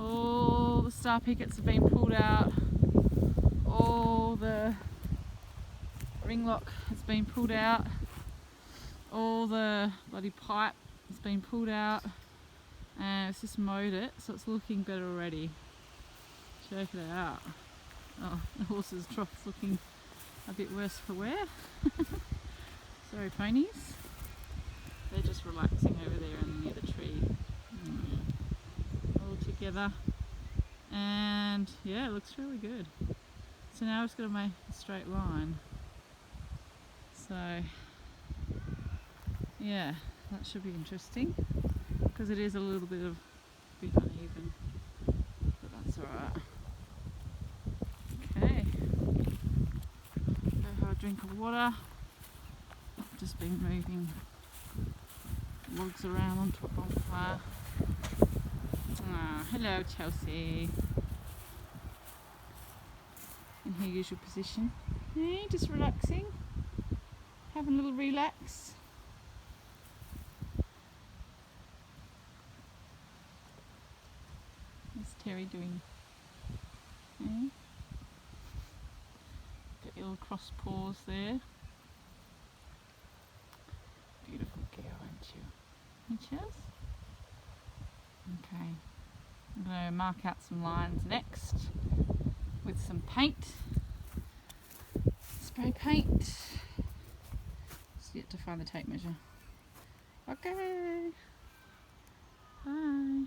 All the star pickets have been pulled out. All the ring lock has been pulled out. All the bloody pipe has been pulled out. And it's just mowed it, so it's looking better already. Check it out. Oh, the horse's trough's looking a bit worse for wear. Sorry, ponies. They're just relaxing over there near the tree. All together. And yeah, it looks really good. So now I've just got to make a straight line. So yeah, that should be interesting. Because it is a little bit uneven. But that's alright. Okay. Go have a drink of water. I've just been moving logs around onto a bonfire. Ah, hello Chelsea. In her usual position. Hey, just relaxing. Having a little relax. What's Terry doing? Hey? Got your little cross paws there. Beautiful girl, aren't you? Hey, Chels? Okay. I'm going to mark out some lines next with some paint. Spray paint. Just yet to find the tape measure. Okay. Bye.